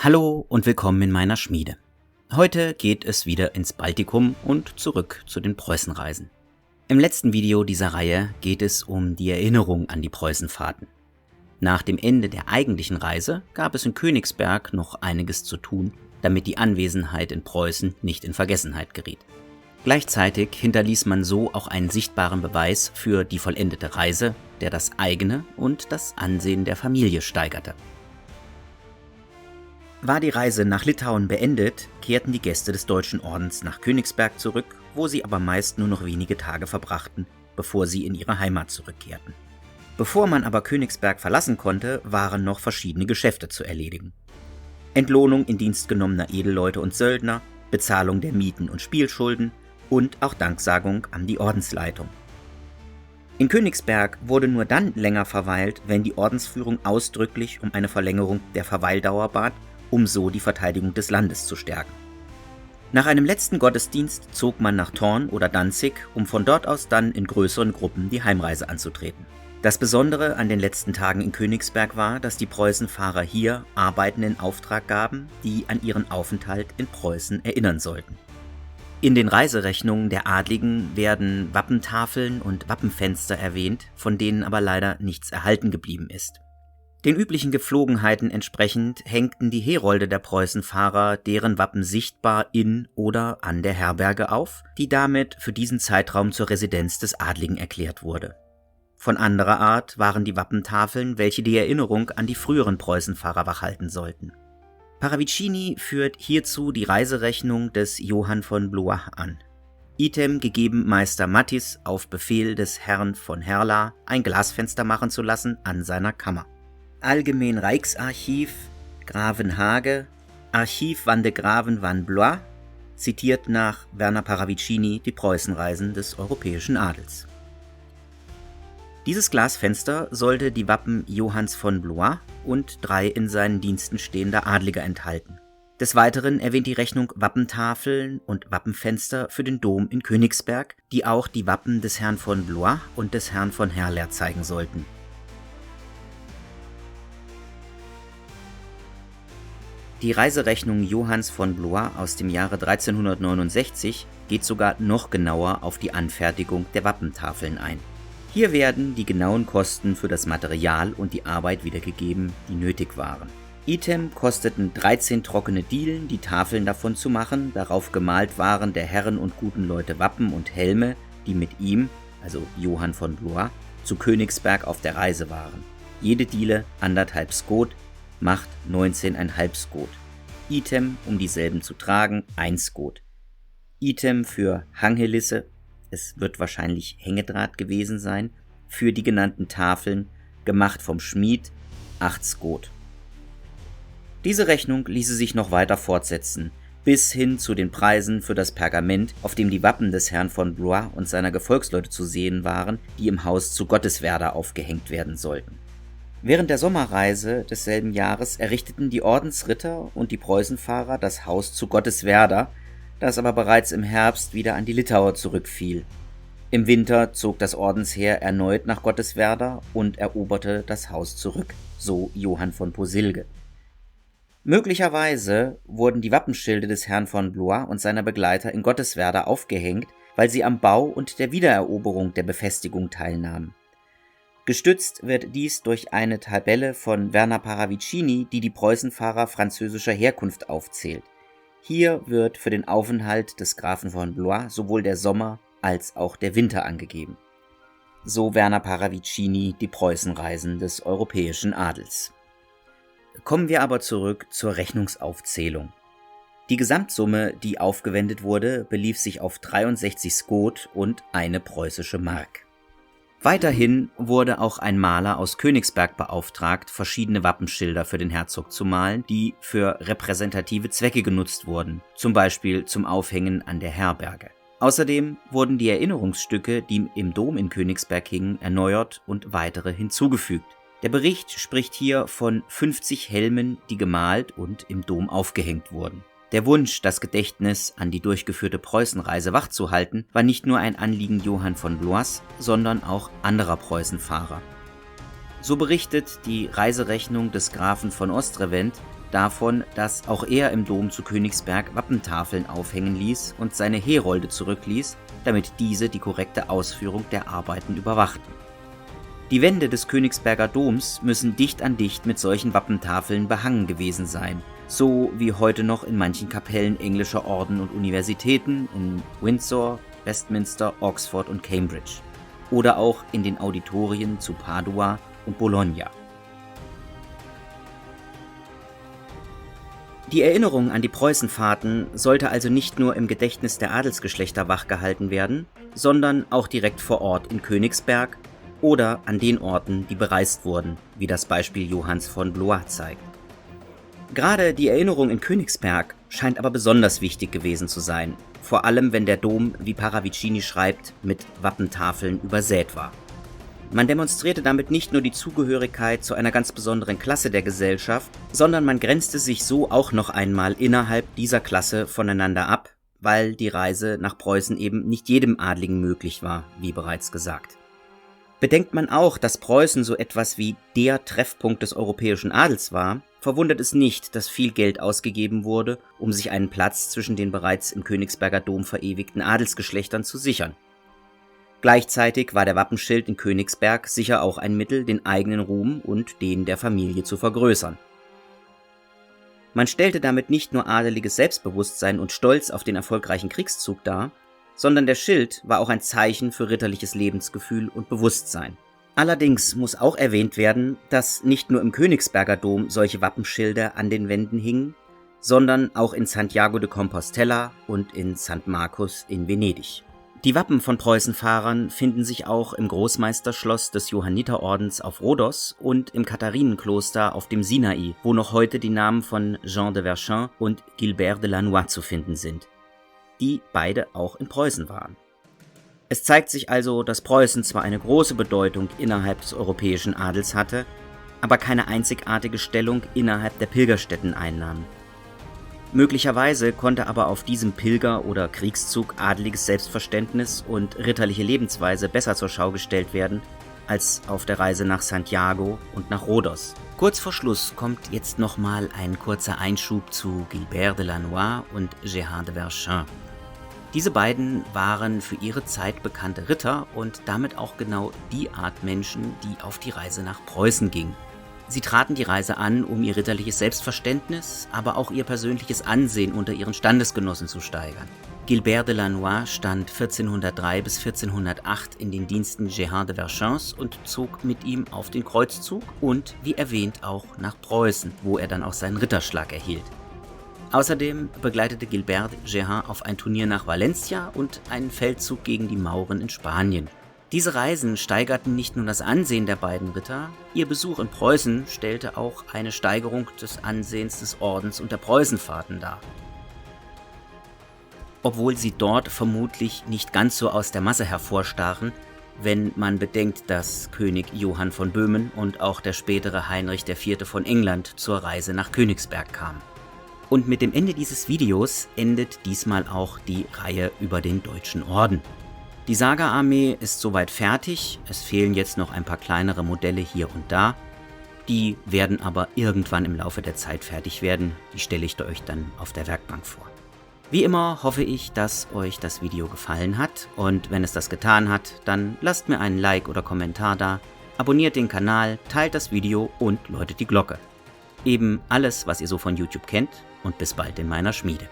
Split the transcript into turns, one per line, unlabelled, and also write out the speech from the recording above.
Hallo und willkommen in meiner Schmiede. Heute geht es wieder ins Baltikum und zurück zu den Preußenreisen. Im letzten Video dieser Reihe geht es um die Erinnerung an die Preußenfahrten. Nach dem Ende der eigentlichen Reise gab es in Königsberg noch einiges zu tun, damit die Anwesenheit in Preußen nicht in Vergessenheit geriet. Gleichzeitig hinterließ man so auch einen sichtbaren Beweis für die vollendete Reise, der das eigene und das Ansehen der Familie steigerte. War die Reise nach Litauen beendet, kehrten die Gäste des Deutschen Ordens nach Königsberg zurück, wo sie aber meist nur noch wenige Tage verbrachten, bevor sie in ihre Heimat zurückkehrten. Bevor man aber Königsberg verlassen konnte, waren noch verschiedene Geschäfte zu erledigen. Entlohnung in Dienst genommener Edelleute und Söldner, Bezahlung der Mieten und Spielschulden und auch Danksagung an die Ordensleitung. In Königsberg wurde nur dann länger verweilt, wenn die Ordensführung ausdrücklich um eine Verlängerung der Verweildauer bat, um so die Verteidigung des Landes zu stärken. Nach einem letzten Gottesdienst zog man nach Thorn oder Danzig, um von dort aus dann in größeren Gruppen die Heimreise anzutreten. Das Besondere an den letzten Tagen in Königsberg war, dass die Preußenfahrer hier Arbeiten in Auftrag gaben, die an ihren Aufenthalt in Preußen erinnern sollten. In den Reiserechnungen der Adligen werden Wappentafeln und Wappenfenster erwähnt, von denen aber leider nichts erhalten geblieben ist. Den üblichen Gepflogenheiten entsprechend hängten die Herolde der Preußenfahrer deren Wappen sichtbar in oder an der Herberge auf, die damit für diesen Zeitraum zur Residenz des Adligen erklärt wurde. Von anderer Art waren die Wappentafeln, welche die Erinnerung an die früheren Preußenfahrer wachhalten sollten. Paravicini führt hierzu die Reiserechnung des Johann von Blois an. Item gegeben Meister Mattis auf Befehl des Herrn von Herla ein Glasfenster machen zu lassen an seiner Kammer. Allgemein Reichsarchiv Gravenhage, Archiv van de Graven van Blois, zitiert nach Werner Paravicini die Preußenreisen des europäischen Adels. Dieses Glasfenster sollte die Wappen Johanns von Blois und 3 in seinen Diensten stehender Adlige enthalten. Des Weiteren erwähnt die Rechnung Wappentafeln und Wappenfenster für den Dom in Königsberg, die auch die Wappen des Herrn von Blois und des Herrn von Herler zeigen sollten. Die Reiserechnung Johanns von Blois aus dem Jahre 1369 geht sogar noch genauer auf die Anfertigung der Wappentafeln ein. Hier werden die genauen Kosten für das Material und die Arbeit wiedergegeben, die nötig waren. Item kosteten 13 trockene Dielen, die Tafeln davon zu machen, darauf gemalt waren der Herren und guten Leute Wappen und Helme, die mit ihm, also Johann von Blois, zu Königsberg auf der Reise waren. Jede Diele 1,5 Skot, macht 19,5 Skot. Item, um dieselben zu tragen, 1 Skot. Item für Hanghelisse, es wird wahrscheinlich Hängedraht gewesen sein, für die genannten Tafeln, gemacht vom Schmied, 8 Skot. Diese Rechnung ließe sich noch weiter fortsetzen, bis hin zu den Preisen für das Pergament, auf dem die Wappen des Herrn von Blois und seiner Gefolgsleute zu sehen waren, die im Haus zu Gotteswerda aufgehängt werden sollten. Während der Sommerreise desselben Jahres errichteten die Ordensritter und die Preußenfahrer das Haus zu Gotteswerda, das aber bereits im Herbst wieder an die Litauer zurückfiel. Im Winter zog das Ordensheer erneut nach Gotteswerda und eroberte das Haus zurück, so Johann von Posilge. Möglicherweise wurden die Wappenschilde des Herrn von Blois und seiner Begleiter in Gotteswerda aufgehängt, weil sie am Bau und der Wiedereroberung der Befestigung teilnahmen. Gestützt wird dies durch eine Tabelle von Werner Paravicini, die die Preußenfahrer französischer Herkunft aufzählt. Hier wird für den Aufenthalt des Grafen von Blois sowohl der Sommer als auch der Winter angegeben. So Werner Paravicini die Preußenreisen des europäischen Adels. Kommen wir aber zurück zur Rechnungsaufzählung. Die Gesamtsumme, die aufgewendet wurde, belief sich auf 63 Skot und eine preußische Mark. Weiterhin wurde auch ein Maler aus Königsberg beauftragt, verschiedene Wappenschilder für den Herzog zu malen, die für repräsentative Zwecke genutzt wurden, zum Beispiel zum Aufhängen an der Herberge. Außerdem wurden die Erinnerungsstücke, die im Dom in Königsberg hingen, erneuert und weitere hinzugefügt. Der Bericht spricht hier von 50 Helmen, die gemalt und im Dom aufgehängt wurden. Der Wunsch, das Gedächtnis an die durchgeführte Preußenreise wachzuhalten, war nicht nur ein Anliegen Johann von Blois, sondern auch anderer Preußenfahrer. So berichtet die Reiserechnung des Grafen von Ostrevent, davon, dass auch er im Dom zu Königsberg Wappentafeln aufhängen ließ und seine Herolde zurückließ, damit diese die korrekte Ausführung der Arbeiten überwachten. Die Wände des Königsberger Doms müssen dicht an dicht mit solchen Wappentafeln behangen gewesen sein, so wie heute noch in manchen Kapellen englischer Orden und Universitäten in Windsor, Westminster, Oxford und Cambridge oder auch in den Auditorien zu Padua und Bologna. Die Erinnerung an die Preußenfahrten sollte also nicht nur im Gedächtnis der Adelsgeschlechter wachgehalten werden, sondern auch direkt vor Ort in Königsberg oder an den Orten, die bereist wurden, wie das Beispiel Johanns von Blois zeigt. Gerade die Erinnerung in Königsberg scheint aber besonders wichtig gewesen zu sein, vor allem wenn der Dom, wie Paravicini schreibt, mit Wappentafeln übersät war. Man demonstrierte damit nicht nur die Zugehörigkeit zu einer ganz besonderen Klasse der Gesellschaft, sondern man grenzte sich so auch noch einmal innerhalb dieser Klasse voneinander ab, weil die Reise nach Preußen eben nicht jedem Adligen möglich war, wie bereits gesagt. Bedenkt man auch, dass Preußen so etwas wie der Treffpunkt des europäischen Adels war, verwundert es nicht, dass viel Geld ausgegeben wurde, um sich einen Platz zwischen den bereits im Königsberger Dom verewigten Adelsgeschlechtern zu sichern. Gleichzeitig war der Wappenschild in Königsberg sicher auch ein Mittel, den eigenen Ruhm und den der Familie zu vergrößern. Man stellte damit nicht nur adeliges Selbstbewusstsein und Stolz auf den erfolgreichen Kriegszug dar, sondern der Schild war auch ein Zeichen für ritterliches Lebensgefühl und Bewusstsein. Allerdings muss auch erwähnt werden, dass nicht nur im Königsberger Dom solche Wappenschilder an den Wänden hingen, sondern auch in Santiago de Compostela und in St. Markus in Venedig. Die Wappen von Preußenfahrern finden sich auch im Großmeisterschloss des Johanniterordens auf Rhodos und im Katharinenkloster auf dem Sinai, wo noch heute die Namen von Jean de Verchamp und Gilbert de Lannoy zu finden sind, die beide auch in Preußen waren. Es zeigt sich also, dass Preußen zwar eine große Bedeutung innerhalb des europäischen Adels hatte, aber keine einzigartige Stellung innerhalb der Pilgerstätten einnahm. Möglicherweise konnte aber auf diesem Pilger- oder Kriegszug adeliges Selbstverständnis und ritterliche Lebensweise besser zur Schau gestellt werden, als auf der Reise nach Santiago und nach Rhodos. Kurz vor Schluss kommt jetzt nochmal ein kurzer Einschub zu Gilbert de Lannoy und Gerhard de Verchamp. Diese beiden waren für ihre Zeit bekannte Ritter und damit auch genau die Art Menschen, die auf die Reise nach Preußen gingen. Sie traten die Reise an, um ihr ritterliches Selbstverständnis, aber auch ihr persönliches Ansehen unter ihren Standesgenossen zu steigern. Gilbert de Lannoy stand 1403 bis 1408 in den Diensten Gerhard de Verchamps und zog mit ihm auf den Kreuzzug und, wie erwähnt, auch nach Preußen, wo er dann auch seinen Ritterschlag erhielt. Außerdem begleitete Gilbert Gerhard auf ein Turnier nach Valencia und einen Feldzug gegen die Mauren in Spanien. Diese Reisen steigerten nicht nur das Ansehen der beiden Ritter, ihr Besuch in Preußen stellte auch eine Steigerung des Ansehens des Ordens und der Preußenfahrten dar. Obwohl sie dort vermutlich nicht ganz so aus der Masse hervorstachen, wenn man bedenkt, dass König Johann von Böhmen und auch der spätere Heinrich IV. Von England zur Reise nach Königsberg kamen. Und mit dem Ende dieses Videos endet diesmal auch die Reihe über den Deutschen Orden. Die Saga-Armee ist soweit fertig, es fehlen jetzt noch ein paar kleinere Modelle hier und da. Die werden aber irgendwann im Laufe der Zeit fertig werden, die stelle ich euch dann auf der Werkbank vor. Wie immer hoffe ich, dass euch das Video gefallen hat und wenn es das getan hat, dann lasst mir einen Like oder Kommentar da, abonniert den Kanal, teilt das Video und läutet die Glocke. Eben alles, was ihr so von YouTube kennt und bis bald in meiner Schmiede.